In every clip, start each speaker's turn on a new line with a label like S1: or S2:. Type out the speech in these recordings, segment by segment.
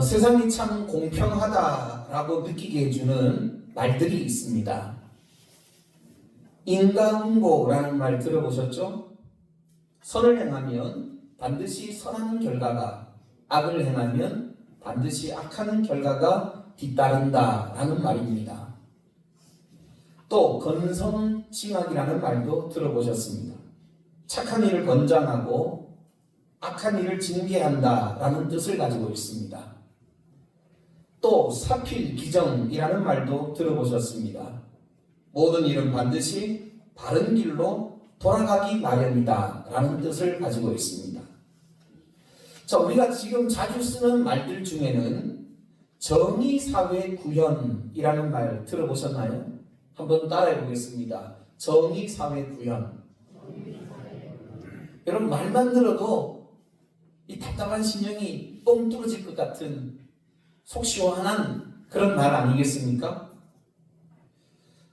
S1: 세상이 참 공평하다라고 느끼게 해주는 말들이 있습니다. 인과응보라는 말 들어보셨죠? 선을 행하면 반드시 선한 결과가, 악을 행하면 반드시 악한 결과가 뒤따른다라는 말입니다. 또 건선징악이라는 말도 들어보셨습니다. 착한 일을 권장하고 악한 일을 징계한다라는 뜻을 가지고 있습니다. 또 사필기정이라는 말도 들어보셨습니다. 모든 일은 반드시 바른 길로 돌아가기 마련이다 라는 뜻을 가지고 있습니다. 자, 우리가 지금 자주 쓰는 말들 중에는 정의사회구현이라는 말 들어보셨나요? 한번 따라해 보겠습니다. 정의사회구현. 여러분, 말만 들어도 이 답답한 심령이 뻥 뚫어질 것 같은 속 시원한 그런 말 아니겠습니까?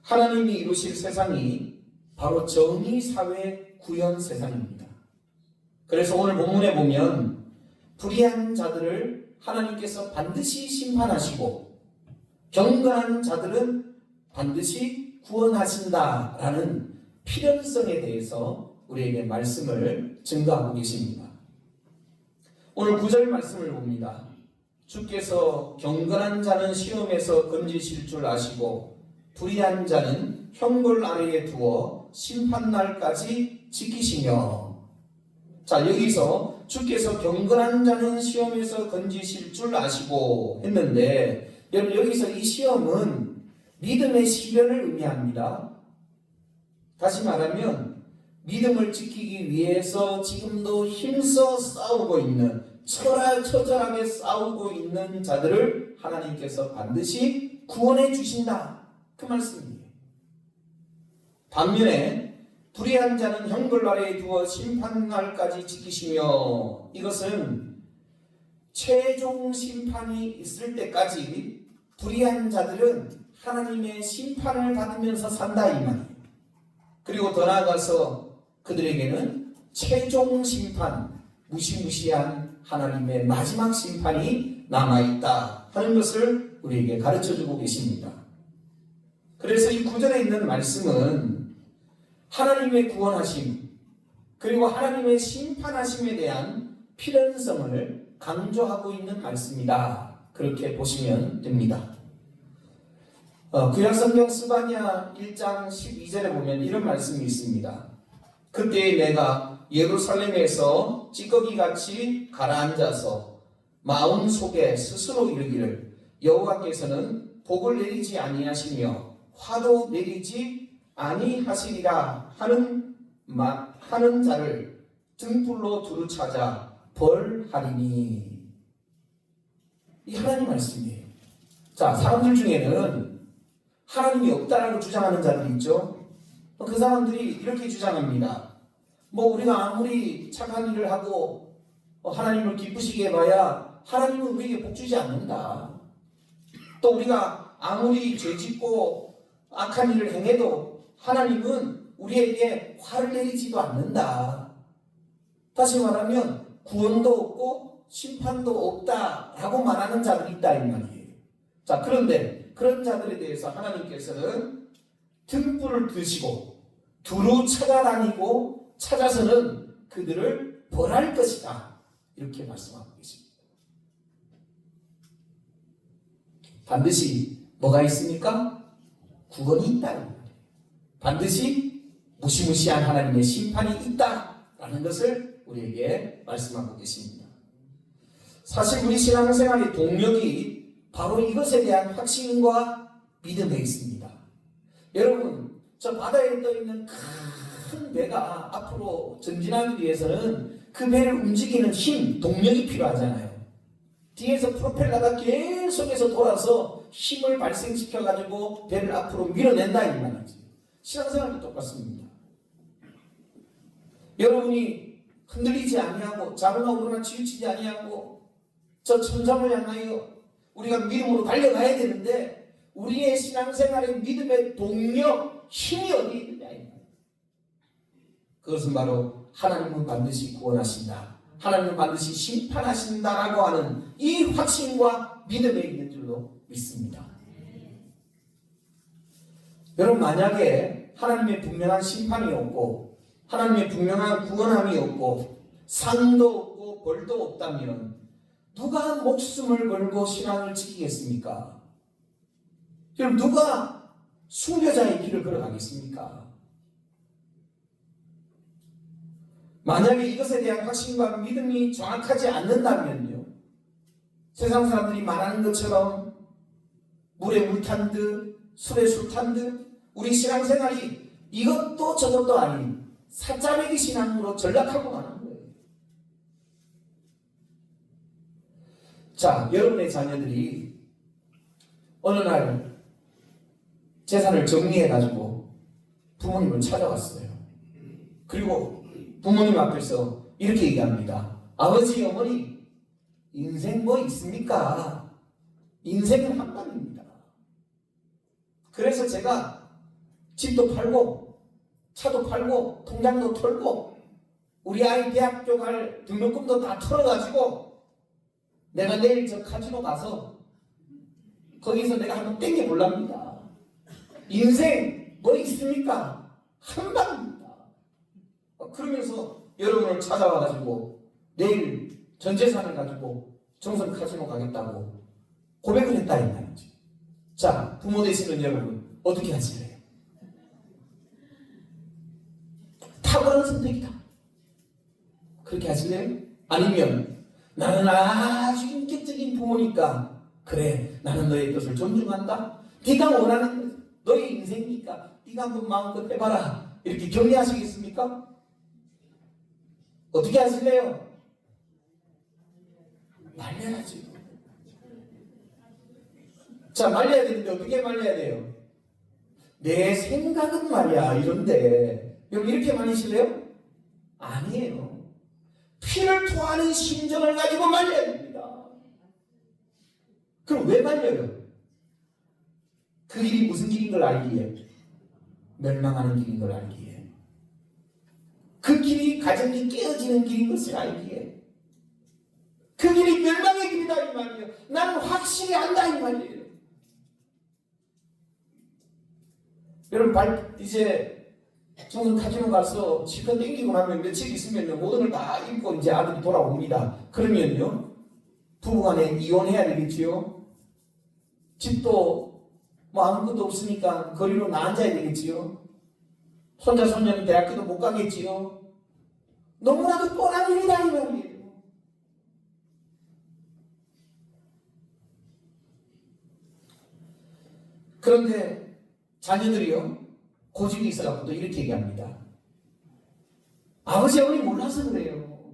S1: 하나님이 이루실 세상이 바로 정의사회 구현 세상입니다. 그래서 오늘 본문에 보면 불의한 자들을 하나님께서 반드시 심판하시고 경건한 자들은 반드시 구원하신다라는 필연성에 대해서 우리에게 말씀을 증거하고 계십니다. 오늘 9절 말씀을 봅니다. 주께서 경건한 자는 시험에서 건지실 줄 아시고 불의한 자는 형벌 아래에 두어 심판날까지 지키시며. 자, 여기서 주께서 경건한 자는 시험에서 건지실 줄 아시고 했는데, 여러분, 여기서 이 시험은 믿음의 시련을 의미합니다. 다시 말하면 믿음을 지키기 위해서 지금도 힘써 싸우고 있는, 처절하게 싸우고 있는 자들을 하나님께서 반드시 구원해 주신다, 그 말씀이에요. 반면에 불의한 자는 형벌 아래에 두어 심판날까지 지키시며, 이것은 최종 심판이 있을 때까지 불의한 자들은 하나님의 심판을 받으면서 산다, 이 말이에요. 그리고 더 나아가서 그들에게는 최종 심판, 무시무시한 하나님의 마지막 심판이 남아있다 하는 것을 우리에게 가르쳐주고 계십니다. 그래서 이 구절에 있는 말씀은 하나님의 구원하심 그리고 하나님의 심판하심에 대한 필연성을 강조하고 있는 말씀이다, 그렇게 보시면 됩니다. 구약성경 스바냐 1장 12절에 보면 이런 말씀이 있습니다. 그때 내가 예루살렘에서 찌꺼기같이 가라앉아서 마음 속에 스스로 이르기를 여호와께서는 복을 내리지 아니하시며 화도 내리지 아니하시리라 하는 자를 등불로 두루 찾아 벌하리니. 이 하나님 말씀이에요. 자, 사람들 중에는 하나님이 없다라고 주장하는 자들이 있죠. 그 사람들이 이렇게 주장합니다. 우리가 아무리 착한 일을 하고 하나님을 기쁘시게 해봐야 하나님은 우리에게 복 주지 않는다. 또 우리가 아무리 죄짓고 악한 일을 행해도 하나님은 우리에게 화를 내리지도 않는다. 다시 말하면 구원도 없고 심판도 없다라고 말하는 자들이 있다, 이 말이에요. 자, 그런데 그런 자들에 대해서 하나님께서는 등불을 드시고 두루 찾아다니고 찾아서는 그들을 벌할 것이다, 이렇게 말씀하고 계십니다. 반드시 뭐가 있습니까? 구원이 있다는 말이에요. 반드시 무시무시한 하나님의 심판이 있다라는 것을 우리에게 말씀하고 계십니다. 사실 우리 신앙생활의 동력이 바로 이것에 대한 확신과 믿음에 있습니다. 여러분, 저 바다에 떠있는 큰 배가 앞으로 전진하기 위해서는 그 배를 움직이는 힘, 동력이 필요하잖아요. 뒤에서 프로펠러가 계속해서 돌아서 힘을 발생시켜가지고 배를 앞으로 밀어낸다, 이 말이지. 신앙생활도 똑같습니다. 여러분이 흔들리지 아니하고 자본하거나 치우치지 아니하고 저 천장을 향하여 우리가 믿음으로 달려가야 되는데, 우리의 신앙생활의 믿음의 동력, 힘이 어디에 있느냐. 그것은 바로 하나님은 반드시 구원하신다, 하나님은 반드시 심판하신다라고 하는 이 확신과 믿음에 있는 줄로 믿습니다. 여러분, 만약에 하나님의 분명한 심판이 없고 하나님의 분명한 구원함이 없고 상도 없고 벌도 없다면 누가 목숨을 걸고 신앙을 지키겠습니까? 그럼 누가 순교자의 길을 걸어가겠습니까? 만약에 이것에 대한 확신과 믿음이 정확하지 않는다면요, 세상 사람들이 말하는 것처럼 물에 물 탄 듯 술에 술 탄 듯 우리 신앙생활이 이것도 저것도 아닌 사짜배기 신앙으로 전락하고 마는 거예요. 자, 여러분의 자녀들이 어느 날 재산을 정리해가지고 부모님을 찾아왔어요. 그리고 부모님 앞에서 이렇게 얘기합니다. 아버지, 어머니, 인생 뭐 있습니까? 인생은 한 번입니다. 그래서 제가 집도 팔고 차도 팔고 통장도 털고 우리 아이 대학교 갈 등록금도 다 털어가지고 내가 내일 저 카지노 가서 거기서 내가 한번 땡겨볼랍니다. 인생 뭐 있습니까? 한 방입니다. 그러면서 여러분을 찾아와가지고 내일 전 재산을 가지고 정선 카지노 가겠다고 고백을 했다 이 말이지. 자, 부모 되시는 여러분 어떻게 하실래요? 탁월한 선택이다. 그렇게 하실래요? 아니면 나는 아주 인격적인 부모니까 그래, 나는 너의 뜻을 존중한다. 네가 원하는 너의 인생이니까 네가 한번 마음껏 해봐라. 이렇게 격려하시겠습니까? 어떻게 하실래요? 말려야지. 자, 말려야 되는데 어떻게 말려야 돼요? 내 생각은 말이야 이런데 여러분 이렇게 말리실래요? 아니에요. 피를 토하는 심정을 가지고 말려야 됩니다. 그럼 왜 말려요? 그 길이 무슨 길인 걸 알기에, 멸망하는 길인 걸 알기에, 그 길이 가정이 깨어지는 길인 것을 알기에, 그 길이 멸망의 길이다 이 말이에요. 나는 확실히 안다 이 말이에요. 여러분 이제 정선 카지노 가서 실컷 땡기고 나면 며칠 있으면 모든 걸 다 잃고 이제 아들이 돌아옵니다. 그러면요 부부간에 이혼해야 되겠지요. 집도 뭐 아무것도 없으니까 거리로 나앉아야 되겠지요. 손자 손녀는 대학교도 못 가겠지요. 너무나도 뻔한 일이다 이 말이에요. 그런데 자녀들이요 고집이 있어갖고 또 이렇게 얘기합니다. 아버지 어머니 몰라서 그래요.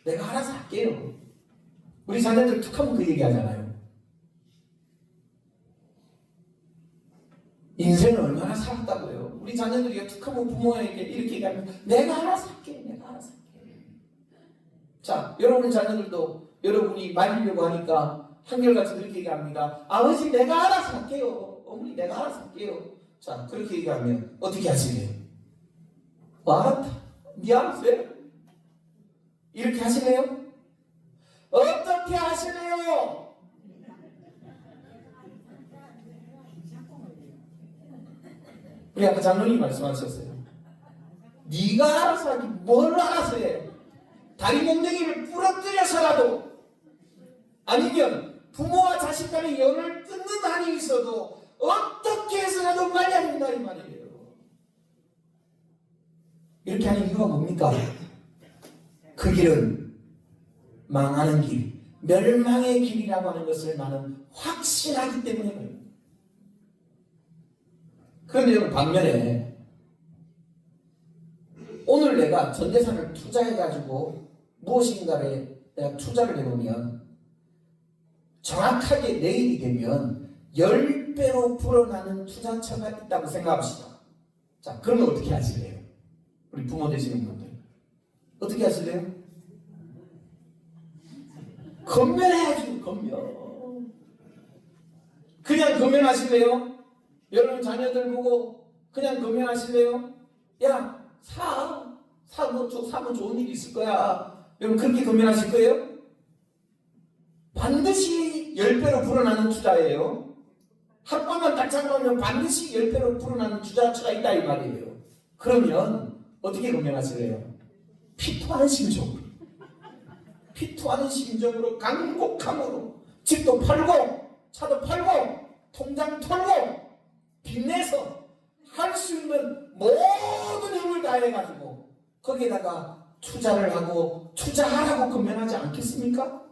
S1: 내가 알아서 할게요. 우리 자녀들 툭 하면 그 얘기하잖아요. 인생을 얼마나 살았다고요. 우리 자녀들이 툭 하면 부모에게 이렇게 얘기하면 내가 알아서 할게. 내가 알아서 할게. 자, 여러분의 자녀들도 여러분이 말리려고 하니까 한결같이 그렇게 얘기합니다. 아버지 내가 알아서 할게요. 어머니 내가 알아서 할게요. 자, 그렇게 얘기하면 어떻게 하실래요? 알았다. 네 알아서 해. 이렇게 하실래요? 어떻게 하실래요? 우리 아까 장로님이 말씀하셨어요. 네가 알아서 하지 뭘 알아서 해. 다리 몽둥이를 부러뜨려서라도 아니면 부모와 자식 간의 연을 끊는 한이 있어도 어떻게 해서라도 말려야 된다 이 말이에요. 이렇게 하는 이유가 뭡니까? 그 길은 망하는 길, 멸망의 길이라고 하는 것을 나는 확신하기 때문에 그래요. 그런데 여러분 반면에 오늘 내가 전재산을 투자해가지고 무엇인가에 내가 투자를 해놓으면 정확하게 내일이 되면 10배로 불어나는 투자처가 있다고 생각합시다. 자, 그러면 어떻게 하실래요? 우리 부모 되시는 분들 어떻게 하실래요? 건면해야죠. 건면. 그냥 건면하실래요? 여러분 자녀들 보고 그냥 건면하실래요? 야, 사면 좋은 일이 있을 거야. 여러분 그렇게 건면하실 거예요? 반드시 10배로 불어나는 투자예요. 한 번만 딱 잡아놓으면 반드시 10배로 불어나는 투자처가 있다 이 말이에요. 그러면 어떻게 건면하실래요? 피토하는 심정으로, 피토하는 심정으로 간곡함으로 집도 팔고 차도 팔고 통장 털고 빚내서 할 수 있는 모든 힘을 다해가지고 거기에다가 투자를 하고 투자하라고 건면하지 않겠습니까?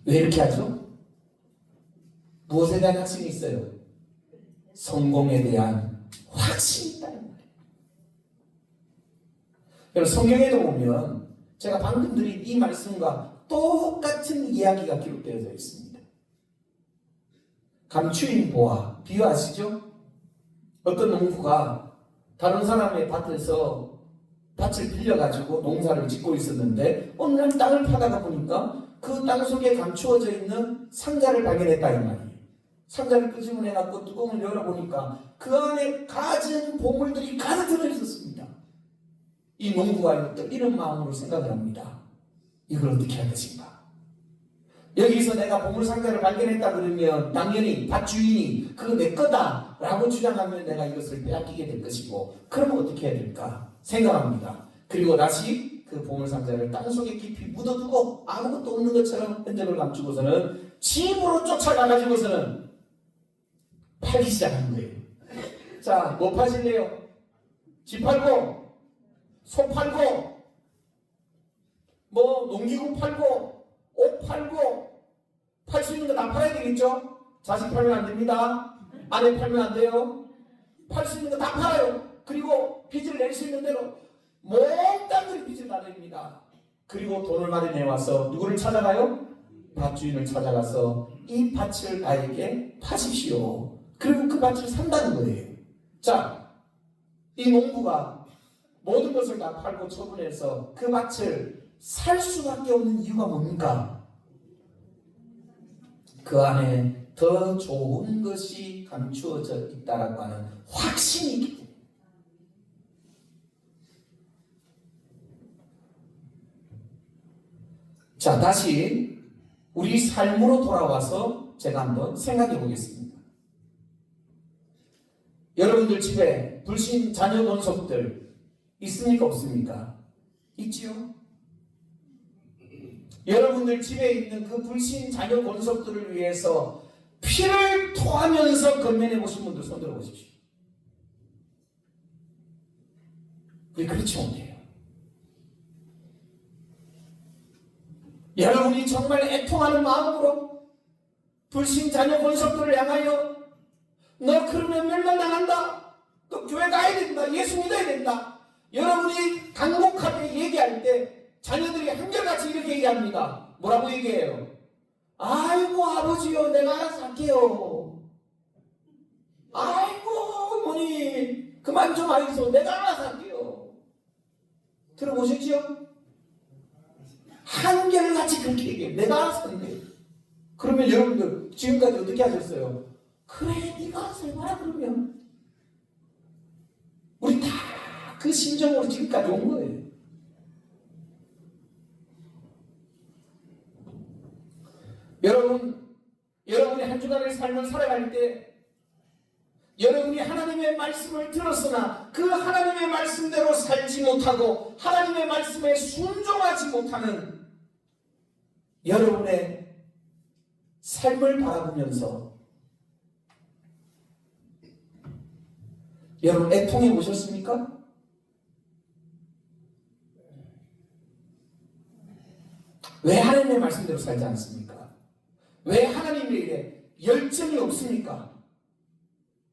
S1: 왜 이렇게 하죠? 무엇에 대한 확신이 있어요? 성공에 대한 확신이 있다는 말이에요. 여러분 성경에도 보면 제가 방금 드린 이 말씀과 똑같은 이야기가 기록되어져 있습니다. 감추인 보화 비유 아시죠? 어떤 농부가 다른 사람의 밭에서 밭을 빌려가지고 농사를 짓고 있었는데 어느 날 땅을 파다가 보니까 그 땅 속에 감추어져 있는 상자를 발견했다 이 말이에요. 상자를 끄집어내갖고 뚜껑을 열어보니까 그 안에 가진 보물들이 가득 들어있었습니다. 이 농부가 이런 마음으로 생각을 합니다. 이걸 어떻게 할 것인가? 여기서 내가 보물상자를 발견했다 그러면 당연히 밭 주인이 그거 내 거다 라고 주장하면 내가 이것을 빼앗기게 될 것이고, 그러면 어떻게 해야 될까 생각합니다. 그리고 다시 그 보물상자를 땅속에 깊이 묻어두고 아무것도 없는 것처럼 흔적을 감추고서는 집으로 쫓아가가지고서는 팔기 시작한 거예요. 자, 뭐 파실래요? 집 팔고 소 팔고 뭐 농기구 팔고 옷 팔고 팔 수 있는 거 다 팔아야 되겠죠? 자식 팔면 안 됩니다. 아내 팔면 안 돼요. 팔 수 있는 거 다 팔아요. 그리고 빚을 낼 수 있는 대로 몽땅 빚을 다 냅니다. 그리고 돈을 마련해와서 누구를 찾아가요? 밭주인을 찾아가서 이 밭을 나에게 파십시오. 그리고 그 밭을 산다는 거예요. 자, 이 농부가 모든 것을 다 팔고 처분해서 그 밭을 살 수밖에 없는 이유가 뭡니까? 그 안에 더 좋은 것이 감추어져 있다라고 하는 확신이 있기 때문에. 자, 다시 우리 삶으로 돌아와서 제가 한번 생각해 보겠습니다. 여러분들 집에 불신 자녀 논속들 있습니까? 없습니까? 있지요? 여러분들 집에 있는 그 불신 자녀 권속들을 위해서 피를 토하면서 건면해 보신 분들 손 들어 보십시오. 우리 그렇지 못해요. 여러분이 정말 애통하는 마음으로 불신 자녀 권속들을 향하여 너 그러면 멸망당한다. 너 교회 가야 된다. 예수 믿어야 된다. 여러분이 간곡하게 얘기할 때 자녀들이 한결같이 이렇게 얘기합니다. 뭐라고 얘기해요? 아이고 아버지요, 내가 알아서 할게요. 아이고 어머니 그만 좀 하이소, 내가 알아서 할게요. 들어보셨죠? 한결같이 그렇게 얘기해요. 내가 알아서 할게요. 그러면 여러분들 지금까지 어떻게 하셨어요? 그래 네가 알아서 해봐라. 그러면 우리 다 그 심정으로 지금까지 온 거예요. 여러분이 한 주간의 삶을 살아갈 때 여러분이 하나님의 말씀을 들었으나 그 하나님의 말씀대로 살지 못하고 하나님의 말씀에 순종하지 못하는 여러분의 삶을 바라보면서 여러분 애통해 보셨습니까? 왜 하나님의 말씀대로 살지 않습니까? 왜 하나님의 일에 열정이 없습니까?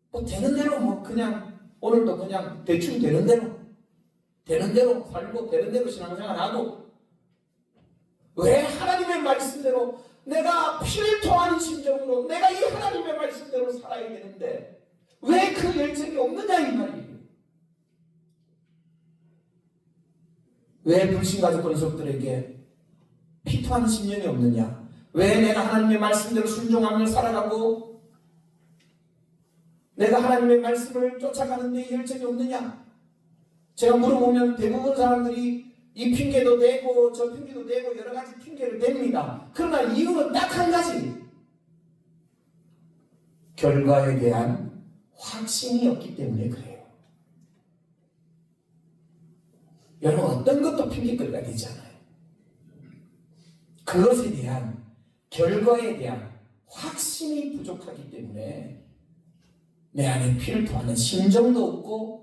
S1: 뭐 되는 대로 뭐 그냥 오늘도 그냥 대충 되는 대로 살고 되는 대로 신앙생활하고, 왜 하나님의 말씀대로 내가 피를 토하는 심정으로 내가 이 하나님의 말씀대로 살아야 되는데 왜 그 열정이 없느냐 이 말이에요. 왜 불신가족 권속들에게 피토하는 심령이 없느냐? 왜 내가 하나님의 말씀대로 순종하며 살아가고 내가 하나님의 말씀을 쫓아가는 데 열정이 없느냐? 제가 물어보면 대부분 사람들이 이 핑계도 대고 저 핑계도 대고 여러 가지 핑계를 댑니다. 그러나 이유는 딱 한 가지. 결과에 대한 확신이 없기 때문에 그래요. 여러분 어떤 것도 핑계거리가 되지 않아요. 그것에 대한 결과에 대한 확신이 부족하기 때문에 내 안에 피를 토하는 심정도 없고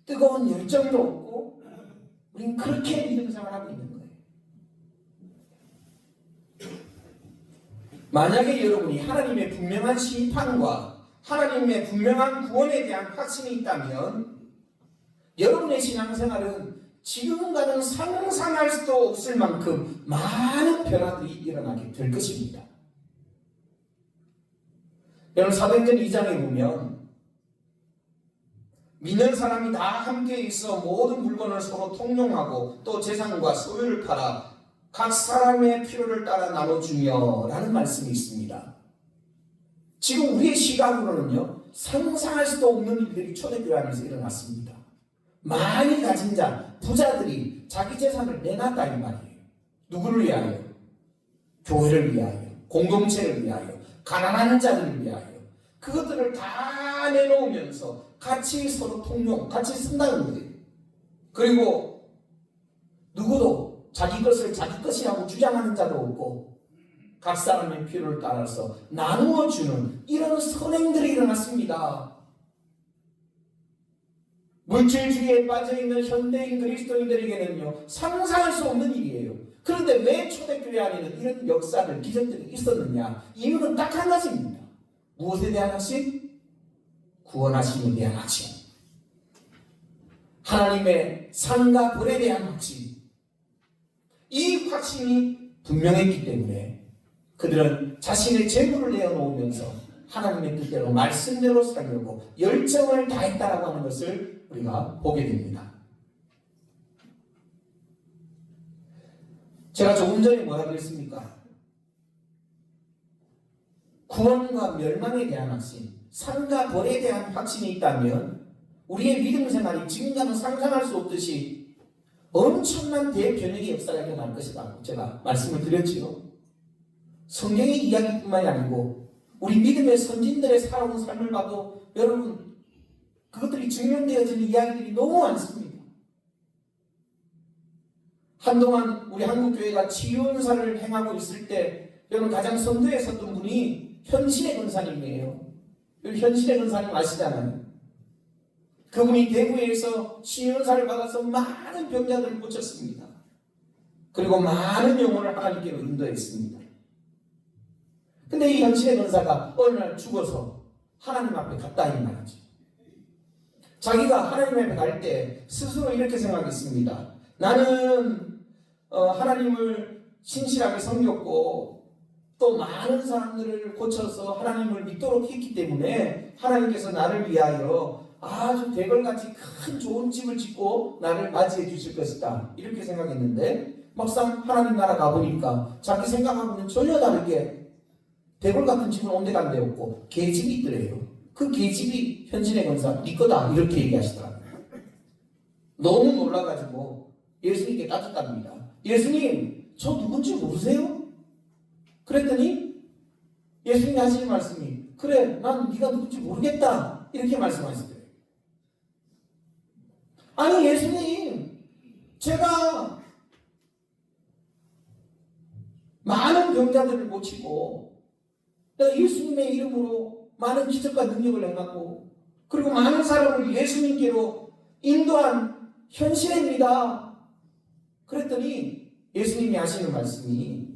S1: 뜨거운 열정도 없고 우리는 그렇게 믿음 생활하고 있는 거예요. 만약에 여러분이 하나님의 분명한 심판과 하나님의 분명한 구원에 대한 확신이 있다면 여러분의 신앙생활은 지금과는 상상할 수도 없을 만큼 많은 변화들이 일어나게 될 것입니다. 여러분 사도행전 2장에 보면 믿는 사람이 다 함께 있어 모든 물건을 서로 통용하고 또 재산과 소유를 팔아 각 사람의 필요를 따라 나눠주며 라는 말씀이 있습니다. 지금 우리의 시각으로는요 상상할 수도 없는 일들이 초대교회 안에서 일어났습니다. 많이 가진 자, 부자들이 자기 재산을 내놨다 이 말이에요. 누구를 위하여? 교회를 위하여, 공동체를 위하여, 가난한 자들을 위하여 그것들을 다 내놓으면서 같이 서로 통용, 같이 쓴다는 거예요. 그리고 누구도 자기 것을 자기 것이라고 주장하는 자도 없고 각 사람의 필요를 따라서 나누어 주는 이런 선행들이 일어났습니다. 물질주의에 빠져있는 현대인 그리스도인들에게는요 상상할 수 없는 일이에요. 그런데 왜 초대교회 안에는 이런 역사들, 기적들이 있었느냐? 이유는 딱 한 가지입니다. 무엇에 대한 확신? 구원하심에 대한 확신. 하나님의 상과 벌에 대한 확신. 이 확신이 분명했기 때문에 그들은 자신의 재물을 내어놓으면서 하나님의 뜻대로 말씀대로 살려고 열정을 다했다라고 하는 것을 우리가 보게 됩니다. 제가 조금 전에 뭐라 그랬습니까? 구원과 멸망에 대한 확신, 상과 벌에 대한 확신이 있다면 우리의 믿음 생활이 지금과는 상상할 수 없듯이 엄청난 대변혁의 역사가 일어날 것이라고 제가 말씀을 드렸지요. 성경의 이야기뿐만이 아니고 우리 믿음의 선진들의 살아온 삶을 봐도 여러분 그것들이 증명되어지는 이야기들이 너무 많습니다. 한동안 우리 한국교회가 치유은사를 행하고 있을 때 여러분 가장 선두에 섰던 분이 현신의 권사님이에요. 현신의 권사님 아시잖아요. 그분이 대구에서 치유은사를 받아서 많은 병자들을 고쳤습니다. 그리고 많은 영혼을 하나님께로 인도했습니다. 근데 이 현신의 권사가 어느 날 죽어서 하나님 앞에 갔다 이 말이죠. 자기가 하나님 앞에 갈 때 스스로 이렇게 생각했습니다. 나는 하나님을 신실하게 섬겼고 또 많은 사람들을 고쳐서 하나님을 믿도록 했기 때문에 하나님께서 나를 위하여 아주 대궐같이 큰 좋은 집을 짓고 나를 맞이해 주실 것이다 이렇게 생각했는데 막상 하나님 나라 가보니까 자기 생각하고는 전혀 다르게 대궐 같은 집은 온데 간데 없고 계집이 있더래요. 그 계집이 현신의 권사 네 거다 이렇게 얘기하시더라고요. 너무 놀라가지고 예수님께 따졌답니다. 예수님 저 누군지 모르세요? 그랬더니 예수님이 하시는 말씀이 그래 난 네가 누군지 모르겠다 이렇게 말씀하시더래요. 아니 예수님 제가 많은 병자들을 고치고 예수님의 이름으로 많은 기적과 능력을 행하고 그리고 많은 사람을 예수님께로 인도한 현실입니다. 그랬더니 예수님이 하시는 말씀이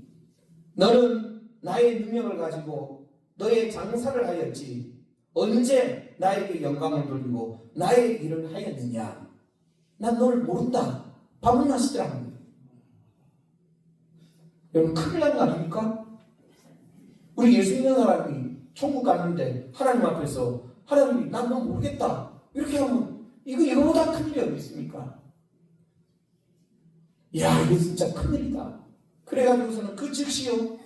S1: 너는 나의 능력을 가지고 너의 장사를 하였지 언제 나에게 영광을 돌리고 나의 일을 하였느냐? 난 너를 모른다. 반문하시더라고요. 여러분 큰일 난 거 아닙니까? 우리 예수 믿는 사람이 천국 갔는데 하나님 앞에서 하나님이 난 너 모르겠다 이렇게 하면 이거보다 큰일이 어디 있습니까? 야 이거 진짜 큰일이다. 그래가지고서는 그 즉시요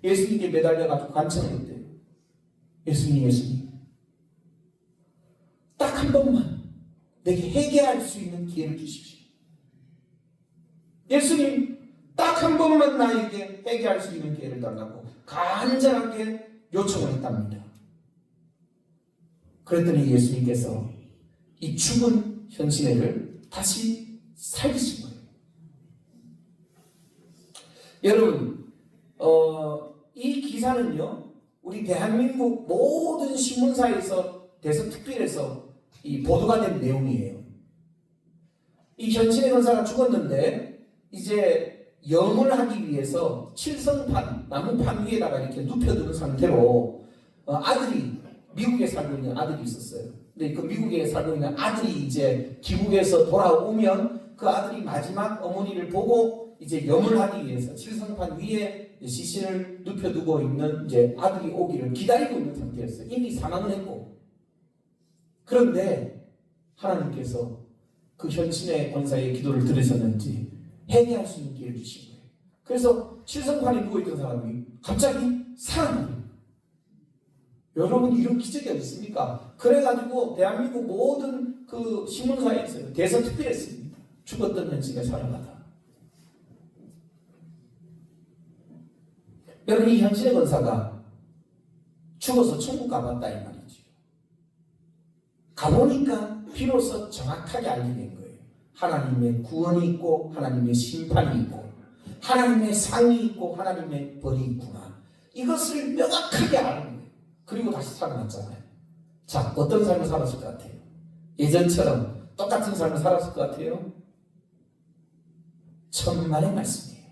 S1: 예수님께 매달려가지고 간청을 했대요. 예수님 딱 한 번만 내게 회개할 수 있는 기회를 주십시오. 예수님 딱 한 번만 나에게 회개할 수 있는 기회를 달라고 간절하게 요청을 했답니다. 그랬더니 예수님께서 이 죽은 현신애를 다시 살리신 거예요. 여러분, 이 기사는요, 우리 대한민국 모든 신문사에서 대서특필에서 이 보도가 된 내용이에요. 이 현신애 권사가 죽었는데 이제 염을 하기 위해서 칠성판, 나무판 위에다가 이렇게 눕혀두는 상태로 아들이, 미국에 살고 있는 아들이 있었어요. 근데 그 미국에 살고 있는 아들이 이제 귀국에서 돌아오면 그 아들이 마지막 어머니를 보고 이제 염을 하기 위해서 칠성판 위에 시신을 눕혀두고 있는 이제 아들이 오기를 기다리고 있는 상태였어요. 이미 사망을 했고. 그런데 하나님께서 그 현신의 권사의 기도를 들으셨는지 회개할 수 있는 기회를 주신 거예요. 그래서 칠성판에 누워있던 사람이 갑자기 살아나요. 여러분, 이런 기적이 어디 있습니까? 그래가지고 대한민국 모든 그 신문사에서 대서특필했습니다. 죽었던 현신에 살아나다. 여러분, 이 현신의 권사가 죽어서 천국 가봤다 이 말이죠. 가보니까 비로소 정확하게 알게 된 거예요. 하나님의 구원이 있고 하나님의 심판이 있고 하나님의 상이 있고 하나님의 벌이 있구나. 이것을 명확하게 아는 거예요. 그리고 다시 살아났잖아요. 자, 어떤 삶을 살았을 것 같아요? 예전처럼 똑같은 삶을 살았을 것 같아요? 천만의 말씀이에요.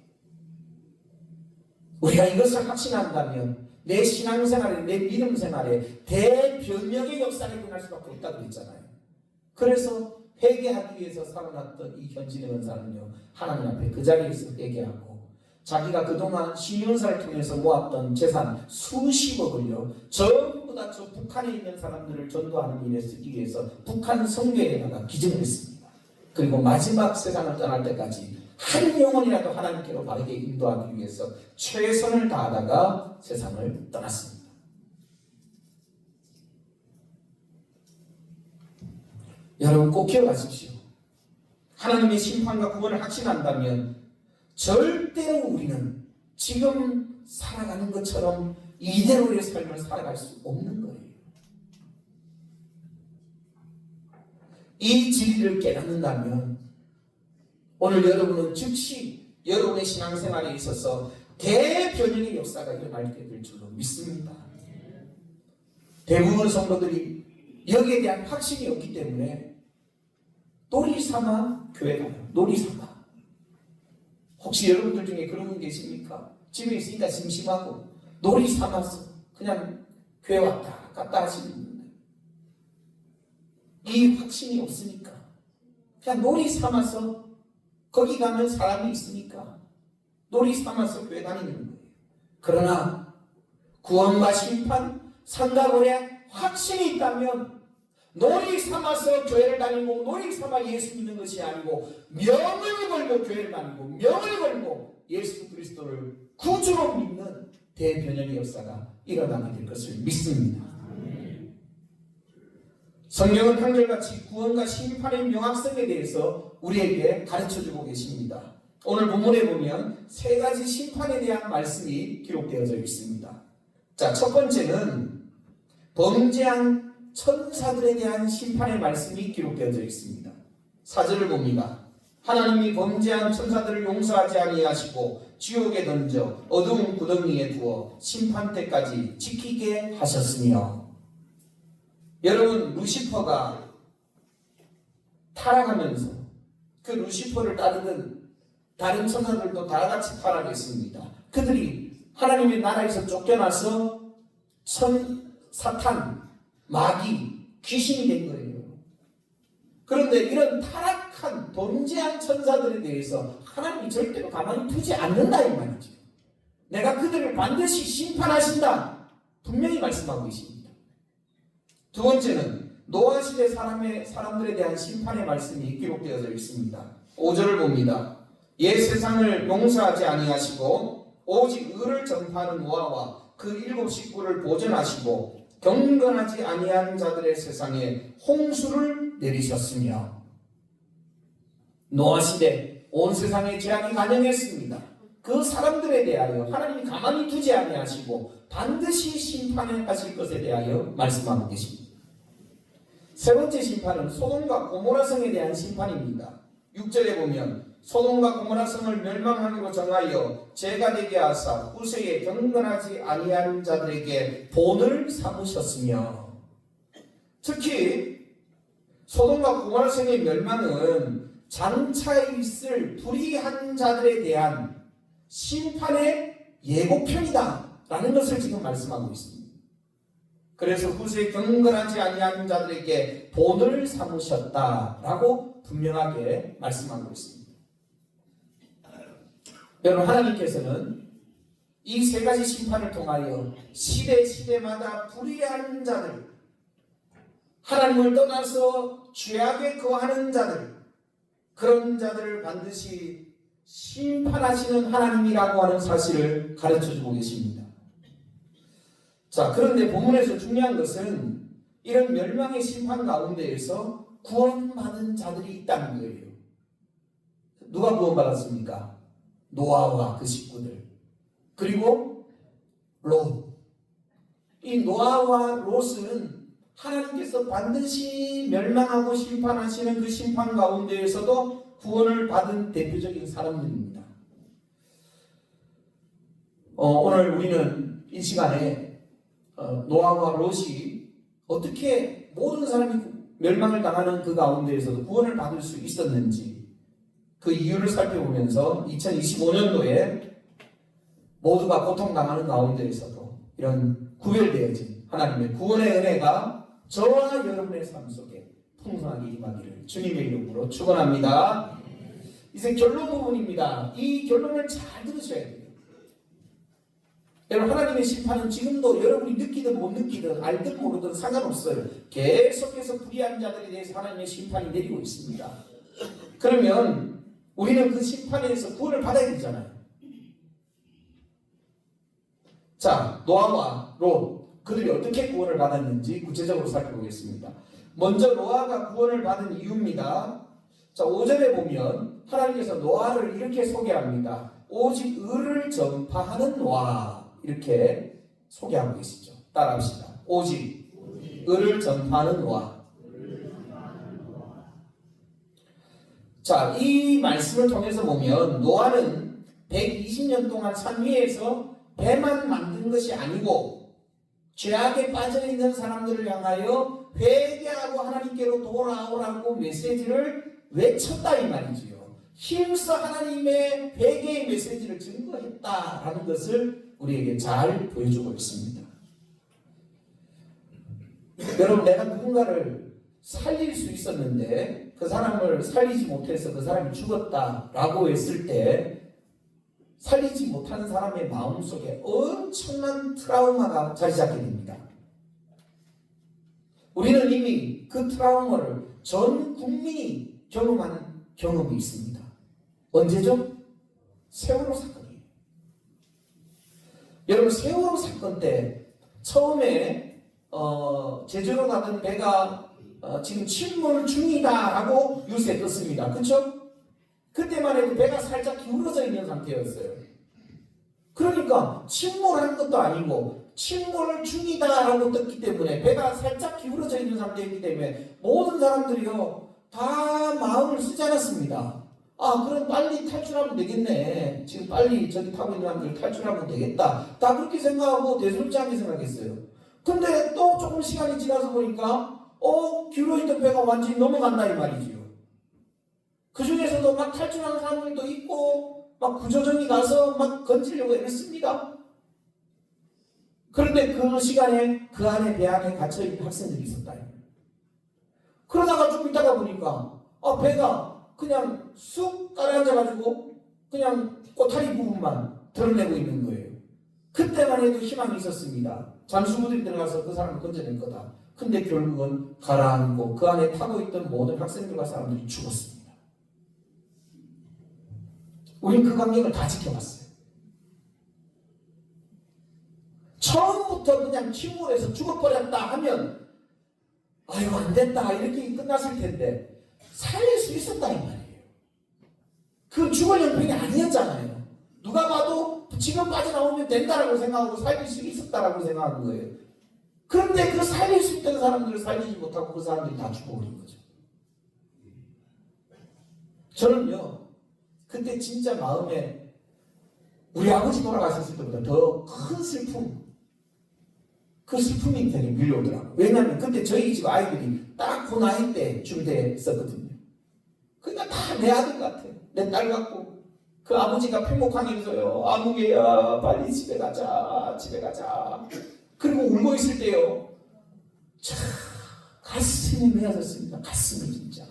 S1: 우리가 이것을 확신한다면 내 신앙생활에, 내 믿음생활에 대변명의 역사가 일어날 수밖에 없다고 했잖아요. 그래서 회개하기 위해서 살아났던 이 현신의 권사는요, 하나님 앞에 그 자리에서 회개하고 자기가 그동안 신윤사를 통해서 모았던 재산 수십억을요 전부 다 저 북한에 있는 사람들을 전도하는 일에 쓰기 위해서 북한 성교에다가 기증을 했습니다. 그리고 마지막 세상을 떠날 때까지 한 영혼이라도 하나님께로 바르게 인도하기 위해서 최선을 다하다가 세상을 떠났습니다. 여러분, 꼭 기억하십시오. 하나님의 심판과 구원을 확신한다면 절대로 우리는 지금 살아가는 것처럼 이대로의 삶을 살아갈 수 없는 거예요. 이 진리를 깨닫는다면 오늘 여러분은 즉시 여러분의 신앙생활에 있어서 대변형의 역사가 일어나게 될 줄로 믿습니다. 대부분 성도들이 여기에 대한 확신이 없기 때문에 놀이삼아 교회 가요. 놀이삼아. 혹시 여러분들 중에 그런 분 계십니까? 집에 있으니까 심심하고 놀이삼아서 그냥 교회 왔다 갔다 하시는 분들. 이 확신이 없으니까 그냥 놀이삼아서 거기 가면 사람이 있으니까 놀이삼아서 교회 다니는 거예요. 그러나 구원과 심판, 상과 벌의 확신이 있다면 놀이 삼아서 교회를 다니고 놀이 삼아 예수 믿는 것이 아니고 명을 걸고 교회를 다니고 명을 걸고 예수 그리스도를 구주로 믿는 대변형의 역사가 일어나게 될 것을 믿습니다. 성경은 한결같이 구원과 심판의 명확성에 대해서 우리에게 가르쳐주고 계십니다. 오늘 본문에 보면 세 가지 심판에 대한 말씀이 기록되어져 있습니다. 자, 첫 번째는 범죄한 천사들에 대한 심판의 말씀이 기록되어져 있습니다. 4절을 봅니다. 하나님이 범죄한 천사들을 용서하지 아니하시고 지옥에 던져 어두운 구덩이에 두어 심판 때까지 지키게 하셨으며. 여러분, 루시퍼가 타락하면서 그 루시퍼를 따르던 다른 천사들도 다 같이 타락했습니다. 그들이 하나님의 나라에서 쫓겨나서 사탄, 마귀, 귀신이 된 거예요. 그런데 이런 타락한 범죄한 천사들에 대해서 하나님이 절대로 가만히 두지 않는다 이 말이죠. 내가 그들을 반드시 심판하신다 분명히 말씀하고 계십니다. 두 번째는 노아 시대 사람들에 대한 심판의 말씀이 기록되어져 있습니다. 5절을 봅니다. 옛 세상을 용서하지 아니하시고 오직 의를 전파하는 노아와 그 7 식구를 보존하시고 경건하지 아니한 자들의 세상에 홍수를 내리셨으며 노아 시대 온 세상에 재앙이 간영했습니다. 그 사람들에 대하여 하나님이 가만히 두지 아니하시고 반드시 심판하실 것에 대하여 말씀하고 계십니다. 세 번째 심판은 소돔과 고모라 성에 대한 심판입니다. 6절에 보면 소돔과 고모라 성을 멸망하기로 정하여 죄가 되게 하사 후세에 경건하지 아니한 자들에게 본을 삼으셨으며, 특히 소돔과 고모라 성의 멸망은 장차 있을 불의한 자들에 대한 심판의 예고편이다 라는 것을 지금 말씀하고 있습니다. 그래서 후세에 경건하지 아니한 자들에게 본을 삼으셨다라고 분명하게 말씀하고 있습니다. 여러분, 하나님께서는 이 세 가지 심판을 통하여 시대마다 불의한 자들, 하나님을 떠나서 죄악에 거하는 자들, 그런 자들을 반드시 심판하시는 하나님이라고 하는 사실을 가르쳐주고 계십니다. 자, 그런데 본문에서 중요한 것은 이런 멸망의 심판 가운데에서 구원받은 자들이 있다는 거예요. 누가 구원받았습니까? 노아와 그 식구들, 그리고 롯. 이 노아와 롯은 하나님께서 반드시 멸망하고 심판하시는 그 심판 가운데에서도 구원을 받은 대표적인 사람들입니다. 오늘 우리는 이 시간에 노아와 롯이 어떻게 모든 사람이 멸망을 당하는 그 가운데에서도 구원을 받을 수 있었는지 그 이유를 살펴보면서 2025년도에 모두가 고통당하는 가운데에서도 이런 구별되어진 하나님의 구원의 은혜가 저와 여러분의 삶 속에 풍성하게 임하기를 주님의 이름으로 축원합니다. 이제 결론 부분입니다. 이 결론을 잘 들으셔야 돼요. 여러분, 하나님의 심판은 지금도 여러분이 느끼든 못 느끼든 알든 모르든 상관없어요. 계속해서 불의한 자들에 대해서 하나님의 심판이 내리고 있습니다. 그러면 우리는 그 심판에서 구원을 받아야 되잖아요. 자, 노아와 롯, 그들이 어떻게 구원을 받았는지 구체적으로 살펴보겠습니다. 먼저 노아가 구원을 받은 이유입니다. 자, 5절에 보면 하나님께서 노아를 이렇게 소개합니다. 오직 의를 전파하는 노아, 이렇게 소개하고 계시죠. 따라합시다. 오직 의를 전파하는 노아. 자, 이 말씀을 통해서 보면 노아는 120년 동안 산 위에서 배만 만든 것이 아니고 죄악에 빠져있는 사람들을 향하여 회개하고 하나님께로 돌아오라고 메시지를 외쳤다 이 말이지요. 힘써 하나님의 회개의 메시지를 증거했다라는 것을 우리에게 잘 보여주고 있습니다. 여러분, 내가 누군가를 살릴 수 있었는데 그 사람을 살리지 못해서 그 사람이 죽었다라고 했을 때 살리지 못하는 사람의 마음속에 엄청난 트라우마가 자리 잡게 됩니다. 우리는 이미 그 트라우마를 전 국민이 경험한 경험이 있습니다. 언제죠? 세월호 사건이에요. 여러분, 세월호 사건 때 처음에 제주로 가던 배가 지금 침몰 중이다라고 뉴스에 떴습니다. 그렇죠? 그때만 해도 배가 살짝 기울어져 있는 상태였어요. 그러니까 침몰한 것도 아니고 침몰 중이다라고 떴기 때문에 배가 살짝 기울어져 있는 상태이기 때문에 모든 사람들이요 다 마음을 쓰지 않았습니다. 아, 그럼 빨리 탈출하면 되겠네. 지금 빨리 저기 타고 있는 사람들 탈출하면 되겠다. 다 그렇게 생각하고 대수롭지 않게 생각했어요. 근데 또 조금 시간이 지나서 보니까 기울어있던 배가 완전히 넘어간다 이 말이지요. 그 중에서도 막 탈출하는 사람들도 있고 막 구조정이 가서 막 건지려고 애썼습니다. 그런데 그 시간에 그 안에 배 안에 갇혀있는 학생들이 있었다. 그러다가 좀 있다가 보니까 배가 그냥 쑥 가라앉아가지고 그냥 꼬타리 부분만 드러내고 있는 거예요. 그때만 해도 희망이 있었습니다. 잠수부들이 들어가서 그 사람을 건져낼 거다. 근데 결국은 가라앉고 그 안에 타고 있던 모든 학생들과 사람들이 죽었습니다. 우린 그 광경을 다 지켜봤어요. 처음부터 그냥 그냥 침몰해서 죽어버렸다 하면 아이고 안 됐다 이렇게 끝났을 텐데 살릴 수 있었다 이 말이에요. 그 죽을 형편이 아니었잖아요. 누가 봐도 지금 빠져나오면 된다라고 생각하고 살릴 수 있었다라고 생각하는 거예요. 그런데 그 살릴 수 있던 사람들을 살리지 못하고 그 사람들이 다 죽어버린 거죠. 저는요 그때 진짜 마음에 우리 아버지 돌아가셨을 때보다 더 큰 슬픔, 그 슬픔이 되게 밀려오더라고요. 왜냐하면 그때 저희 집 아이들이 딱 그 나이 때 중대했었거든요. 그러니까 다 내 아들 같아요. 내 딸 같고. 그 아버지가 팽목항에서요. 아무개야 빨리 집에 가자. 집에 가자. 그리고 울고 있을 때요. 참 가슴이 메어졌습니다. 가슴이 진짜.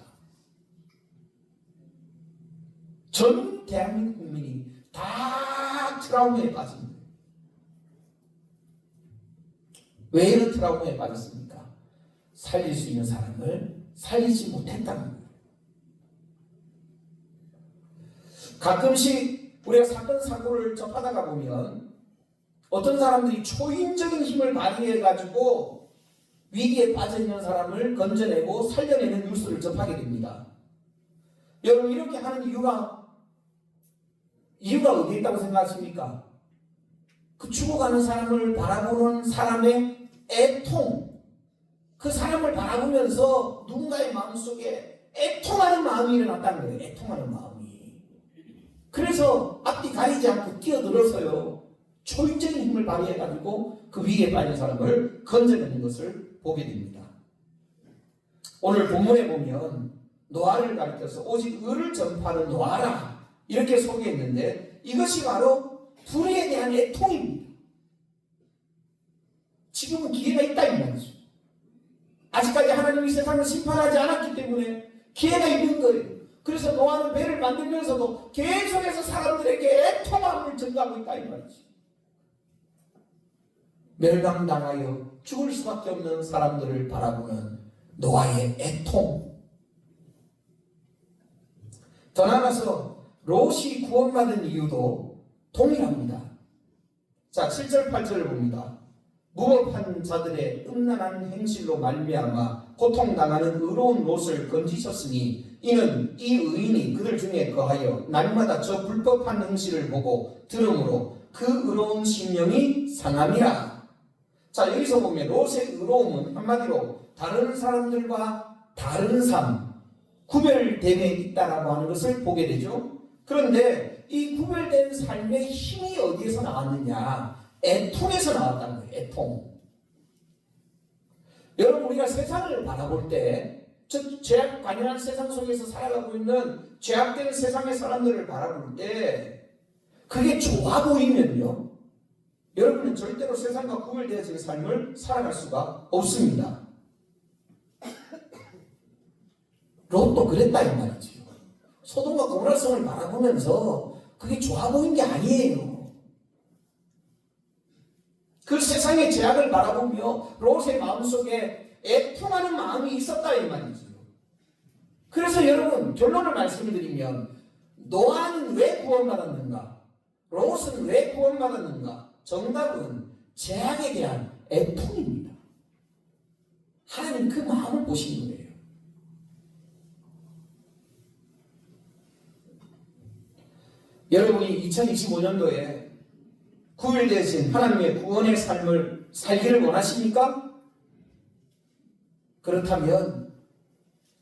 S1: 전 대한민국 국민이 다 트라우마에 빠진 거예요. 왜 이런 트라우마에 빠졌습니까? 살릴 수 있는 사람을 살리지 못했다는 거예요. 가끔씩 우리가 사건 사고를 접하다가 보면 어떤 사람들이 초인적인 힘을 발휘해가지고 위기에 빠져있는 사람을 건져내고 살려내는 뉴스를 접하게 됩니다. 여러분 이렇게 하는 이유가 어디에 있다고 생각하십니까? 그 죽어가는 사람을 바라보는 사람의 애통, 그 사람을 바라보면서 누군가의 마음속에 애통하는 마음이 일어났다는 거예요. 애통하는 마음이. 그래서 앞뒤 가리지 않고 뛰어들어서요 초인적인 힘을 발휘해가지고 그 위기에 빠진 사람을 건져내는 것을 보게 됩니다. 오늘 본문에 보면 노아를 가리켜서 오직 의를 전파하는 노아라 이렇게 소개했는데 이것이 바로 불의에 대한 애통입니다. 지금은 기회가 있다 이 말이죠. 아직까지 하나님이 세상을 심판하지 않았기 때문에 기회가 있는 거예요. 그래서 노아는 배를 만들면서도 계속해서 사람들에게 애통함을 전가하고 있다 이 말이죠. 멸망당하여 죽을 수밖에 없는 사람들을 바라보는 노아의 애통. 더 나아가서 롯이 구원받은 이유도 동일합니다. 자, 7절 8절을 봅니다. 무법한 자들의 음란한 행실로 말미암아 고통당하는 의로운 롯을 건지셨으니 이는 이 의인이 그들 중에 거하여 날마다 저 불법한 행실을 보고 들음으로 그 의로운 심령이 상함이라. 자, 여기서 보면 롯의 의로움은 한마디로 다른 사람들과 다른 삶, 구별됨에 있다라고 하는 것을 보게 되죠. 그런데 이 구별된 삶의 힘이 어디에서 나왔느냐? 애통에서 나왔다는 거예요. 애통. 여러분 우리가 세상을 바라볼 때 죄악 관연한 세상 속에서 살아가고 있는 죄악된 세상의 사람들을 바라볼 때 그게 좋아 보이면요 여러분은 절대로 세상과 구별되어진 삶을 살아갈 수가 없습니다. 롯도 그랬다 이 말이죠. 소돔과 고모라성을 바라보면서 그게 좋아 보인 게 아니에요. 그 세상의 죄악을 바라보며 롯의 마음속에 애통하는 마음이 있었다 이 말이죠. 그래서 여러분 결론을 말씀드리면 노아는 왜 구원받았는가? 롯은 왜 구원받았는가? 정답은 죄악에 대한 애통입니다. 하나님 그 마음을 보시는 거예요. 여러분이 2025년도에 구별되신 하나님의 구원의 삶을 살기를 원하십니까? 그렇다면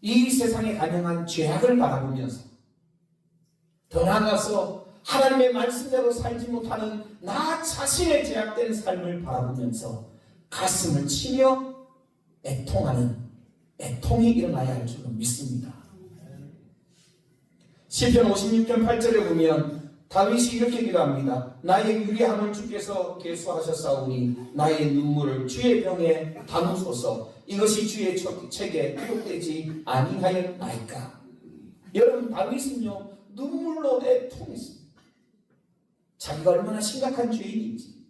S1: 이 세상에 가능한 죄악을 바라보면서 더 나아가서 하나님의 말씀대로 살지 못하는 나 자신의 죄악된 삶을 바라보면서 가슴을 치며 애통하는 애통이 일어나야 할 줄로 믿습니다. 시편 56편 8절에 보면 다윗이 이렇게 기도합니다. 나의 유리함을 주께서 계수하셨사오니 나의 눈물을 주의 병에 담으소서. 이것이 주의 책에 기록되지 아니하였나이까. 여러분 다윗은요 눈물로 애통했습니다. 자기가 얼마나 심각한 죄인인지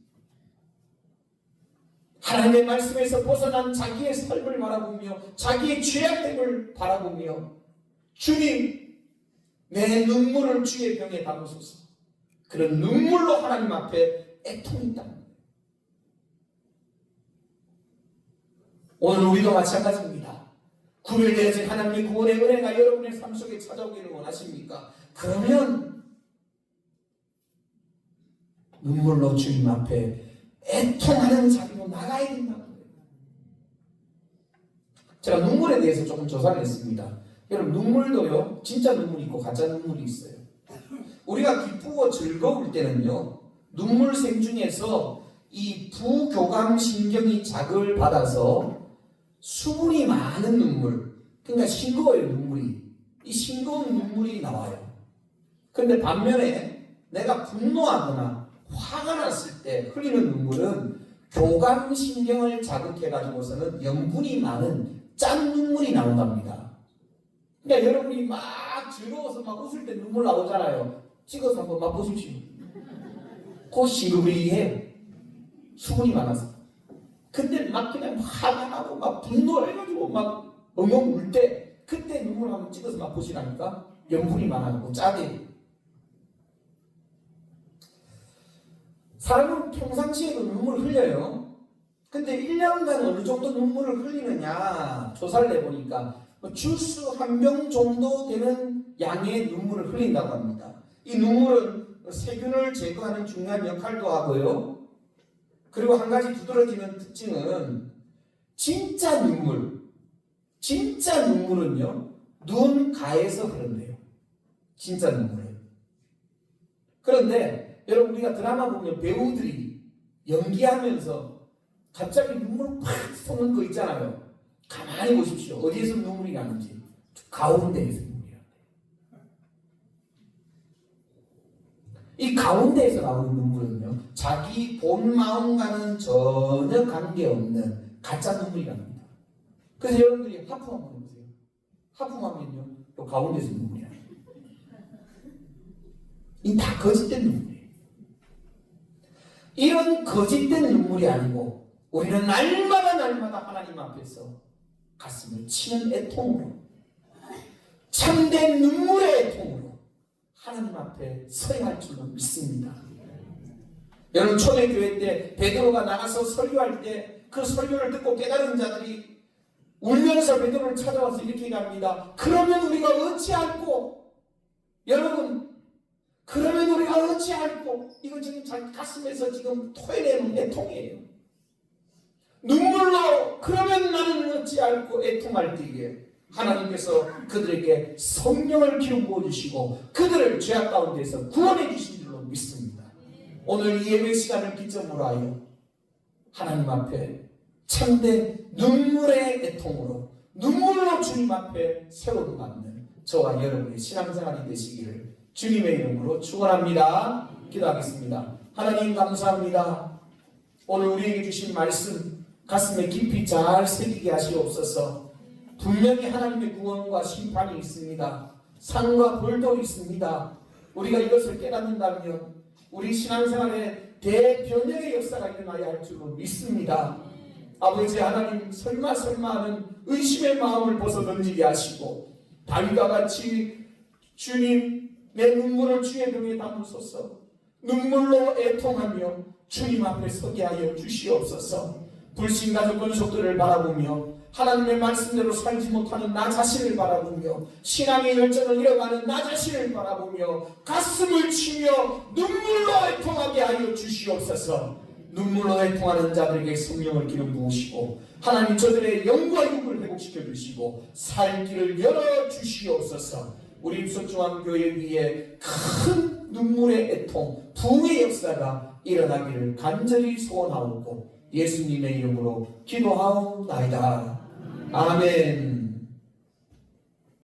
S1: 하나님의 말씀에서 벗어난 자기의 삶을 바라보며 자기의 죄악됨을 바라보며 주님 내 눈물을 주의 병에 담으소서. 그런 눈물로 하나님 앞에 애통이 있다. 오늘 우리도 마찬가지입니다. 구별되어진 하나님의 구원의 은혜가 여러분의 삶 속에 찾아오기를 원하십니까? 그러면 눈물로 주님 앞에 애통하는 자리로 나가야 된다는 거예요. 제가 눈물에 대해서 조금 조사를 했습니다. 여러분, 눈물도요, 진짜 눈물이 있고 가짜 눈물이 있어요. 우리가 기쁘고 즐거울 때는요, 눈물샘 중에서 이 부교감 신경이 자극을 받아서 수분이 많은 눈물, 그러니까 싱거워요. 눈물이, 이 싱거운 눈물이 나와요. 근데 반면에 내가 분노하거나 화가 났을 때 흘리는 눈물은 교감 신경을 자극해 가지고서는 염분이 많은 짠 눈물이 나온답니다. 그러니까 여러분이 막 즐거워서 막 웃을 때 눈물 나오잖아요. 찍어서 한번 맛보십시오. 그 싱그리해, 수분이 많아서. 근데 막 그냥 화가 나고 막 분노해가지고 막 엉엉 울 때, 그때 눈물 한번 찍어서 맛보시라니까. 염분이 많아가지고 짜게. 사람은 평상시에도 눈물을 흘려요. 근데 1년간 어느 정도 눈물을 흘리느냐 조사를 해보니까 주스 한 병 정도 되는 양의 눈물을 흘린다고 합니다. 이 눈물은 세균을 제거하는 중요한 역할도 하고요. 그리고 한 가지 두드러지는 특징은 진짜 눈물은요, 눈 가에서 흐른대요. 진짜 눈물은. 그런데 여러분, 우리가 드라마 보면 배우들이 연기하면서 갑자기 눈물 팍 쏘는 거 있잖아요. 가만히 보십시오. 어디에서 눈물이 나는지. 가운데에서 눈물이 나요. 이 가운데에서 나오는 눈물은요, 자기 본 마음과는 전혀 관계없는 가짜 눈물이 납니다. 그래서 여러분들이 하품 한번 해보세요. 하품하면요, 또 가운데에서 눈물이 나요. 이 다 거짓된 눈물이에요. 이런 거짓된 눈물이 아니고 우리는 날마다 하나님 앞에서 가슴을 치는 애통으로, 참된 눈물의 애통으로 하나님 앞에 서야 할 줄로 믿습니다. 여러분, 초대교회 때 베드로가 나가서 설교할 때 그 설교를 듣고 깨달은 자들이 울면서 베드로를 찾아와서 이렇게 얘기합니다. 그러면 우리가 어찌할꼬? 여러분, 그러면 우리가 어찌할꼬? 이거 지금 자기 가슴에서 지금 토해내는 애통이에요. 눈물로 그러면 나는 어찌할꼬 애통할 때에 하나님께서 그들에게 성령을 기름 부어주시고 그들을 죄악 가운데서 구원해 주신 줄로 믿습니다. 오늘 이 예배 시간을 기점으로 하여 하나님 앞에 참된 눈물의 애통으로, 눈물로 주님 앞에 세워도 받는 저와 여러분의 신앙생활이 되시기를 주님의 이름으로 축원합니다. 기도하겠습니다. 하나님, 감사합니다. 오늘 우리에게 주신 말씀 가슴에 깊이 잘 새기게 하시옵소서. 분명히 하나님의 구원과 심판이 있습니다. 상과 벌도 있습니다. 우리가 이것을 깨닫는다면 우리 신앙생활에 대변혁의 역사가 일어나야 할 줄로 믿습니다. 아버지 하나님, 설마 하는 의심의 마음을 벗어던지게 하시고 다윗과 같이 주님, 내 눈물을 주의 등에 담으소서. 눈물로 애통하며 주님 앞에 서게 하여 주시옵소서. 불신가족 권속들을 바라보며 하나님의 말씀대로 살지 못하는 나 자신을 바라보며 신앙의 열정을 잃어가는 나 자신을 바라보며 가슴을 치며 눈물로 애통하게 하여 주시옵소서. 눈물로 애통하는 자들에게 성령을 기름 부으시고 하나님, 저들의 영과 육을 회복시켜 주시고 살 길을 열어 주시옵소서. 우리 입석중앙교회 위에 큰 눈물의 애통, 부흥의 역사가 일어나기를 간절히 소원하옵고 예수님의 이름으로 기도하옵나이다. 아멘.